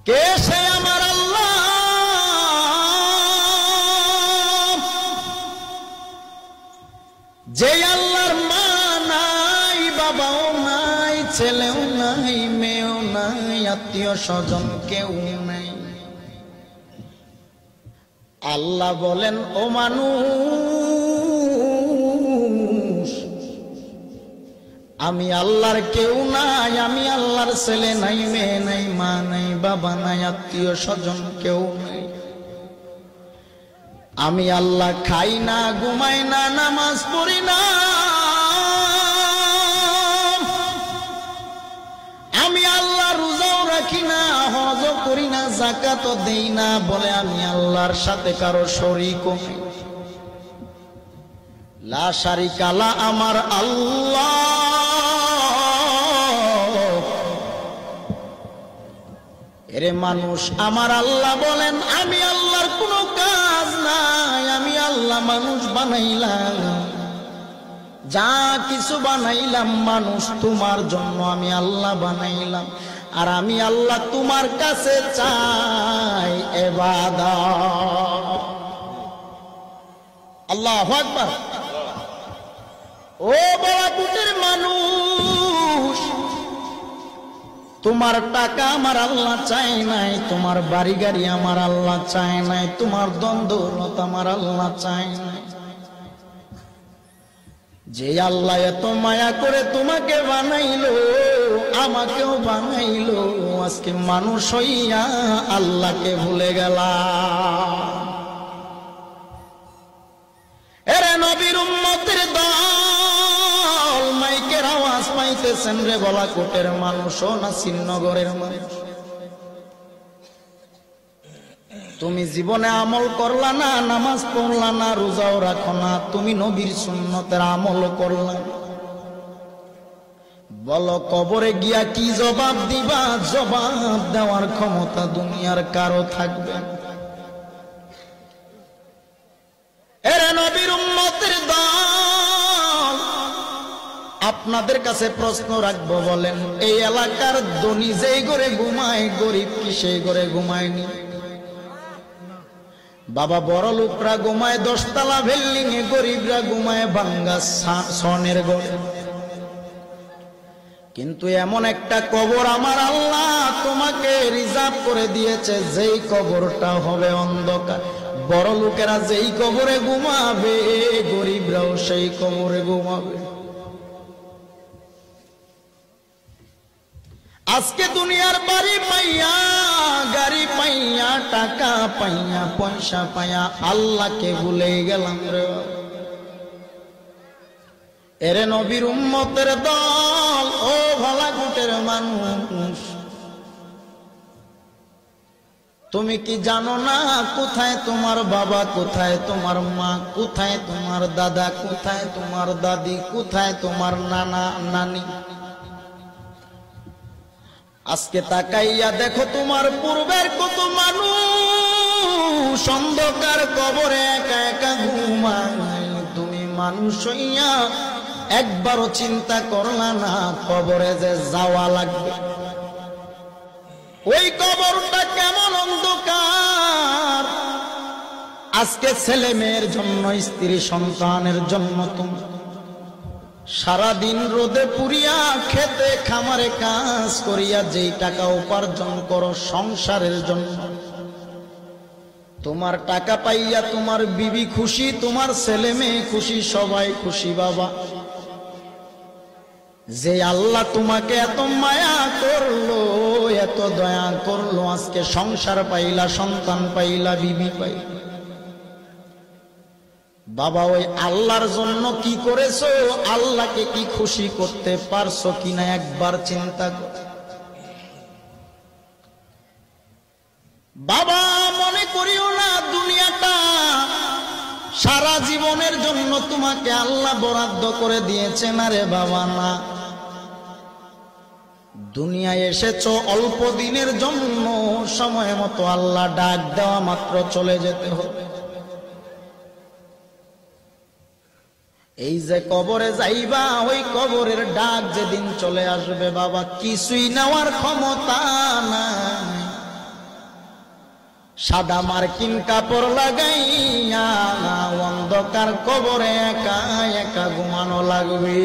কে সে আমার আল্লাহ, যে আল্লাহর মা নাই, বাবাও নাই, ছেলেও নাই, মেয়েও নাই, আত্মীয় স্বজন কেউ নাই। আল্লাহ বলেন, ও মানুষ, আমি আল্লাহর কেউ নাই, আমি আল্লাহর ছেলে নাই, মেয়ে নাই, মা নাই, বাবা নাই, আত্মীয় স্বজন কেউ নাই। আমি আল্লাহ খাই না, ঘুমাই না, নামাজ পড়ি না, আমি আল্লাহ রোজাও রাখি না, হজও করি না, যাকাতও দেই না, বলে আমি আল্লাহর সাথে কারো শরীক নাই। লা শারিকা লা, আমার আল্লাহ। এরে মানুষ, আমার আল্লাহ বলেন, আমি আল্লাহর কোনো কাজ নাই, আমি আল্লাহ মানুষ বানাইলাম, যা কিছু বানাইলাম মানুষ তোমার জন্য আমি আল্লাহ বানাইলাম। আর আমি আল্লাহ তোমার কাছে চাই ইবাদত। আল্লাহু আকবার। ও বড়পুটের মানুষ, তোমার টাকা আমার আল্লাহ চায় নাই, তোমার বাড়ি গাড়ি আমার আল্লাহ চায় নাই, তোমার দ্বন্দ্বলত আমার আল্লাহ চায় নাই। যে আল্লাহ এত মায়া করে তোমাকে বানাইলো, আমাকেও বানাইলো, আজকে মানুষ হইয়া আল্লাহকে ভুলে গেলাম। এরে নবীর উম্মতের দল, মাইকের আওয়াজ পাইতেছেন রে বলাকোটের মানুষ না শ্রীনগরের মানুষ, তুমি জীবনে আমল করলা না, নামাজ পড়লা না, রোজাও রাখো না, তুমি নবীর সুন্নতের আমল করলা না। বলো কবরে গিয়া কি জবাব দিবা? জবাব দেওয়ার ক্ষমতা দুনিয়ার কারো থাকবে না। এরে নবীর উম্মতের দল, আপনাদের কাছে প্রশ্ন রাখবো, বলেন এই এলাকার ধনী যেই ঘরে ঘুমায়, গরিব কি সেই ঘরে ঘুমায়নি? বাবা বড় লোকরা ঘুমায় 10 তলা বিল্ডিং এ, গরিবরা ঘুমায় ভাঙ্গা সনের ঘরে। কিন্তু এমন একটা কবর আমার আল্লাহ তোমাকে রিজার্ভ করে দিয়েছে, যেই কবরটা হবে অন্ধকার। বড় লোকেরা যেই কবরে ঘুমাবে, গরিবরাও সেই কবরে ঘুমাবে। আজকে দুনিয়ার বাড়ি পাইয়া, গাড়ি পাইয়া, টাকা পাইয়া, পয়সা পাইয়া আল্লাহকে ভুলে গেলাম রে। এরে নবীর উম্মতের দল, ও ভালাকুটের মানুষ, তুমি কি জানো না কোথায় তোমার বাবা, কোথায় তোমার মা, কোথায় তোমার দাদা, কোথায় তোমার দাদি, কোথায় তোমার নানা নানি? আজকে তাকাইয়া দেখো তোমার পূর্বের কত মানুষ অন্ধকার কবরে একা একা ঘুমায়। তুমি মানুষ হইয়া একবারও চিন্তা করলা না কবরে যে যাওয়া লাগবে। ওই কবরটা কেমন অন্ধকার। আজকে ছেলে মেয়ের জন্য, স্ত্রী সন্তানের জন্য তুমি সারাদিন রোদে পুরিয়া, খেতে খামারে কাজ করিয়া যেই টাকা উপার্জন করো সংসারের জন্য, তোমার টাকা পাইয়া তোমার বিবি খুশি, তোমার ছেলে মেয়ে খুশি, সবাই খুশি। বাবা, যে আল্লাহ তোমাকে এত মায়া করলো, এত দয়া করলো, আজকে সংসার পাইলা, সন্তান পাইলা, বিবি পাইলা। বাবা, ওই আল্লাহর জন্য কি করেছো? আল্লাহকে কি খুশি করতে পারছো কিনা একবার চিন্তা কর। বাবা, মনে করিও না দুনিয়াটা সারা জীবনের জন্য তোমাকে আল্লাহ বরাদ্দ করে দিয়েছে, না রে বাবা, না। দুনিয়ায় এসেছো অল্প দিনের জন্য, সময় মতো আল্লাহ ডাক দেওয়া মাত্র চলে যেতে হবে। এই যে কবরে যাইবা, ওই কবরের ডাক যেদিন চলে আসবে বাবা, কিছুই নেওয়ার ক্ষমতা নাই। সাদা মার্কিন কাপড় লাগাইয়া অন্ধকার কবরে একা একা ঘুমানো লাগবে।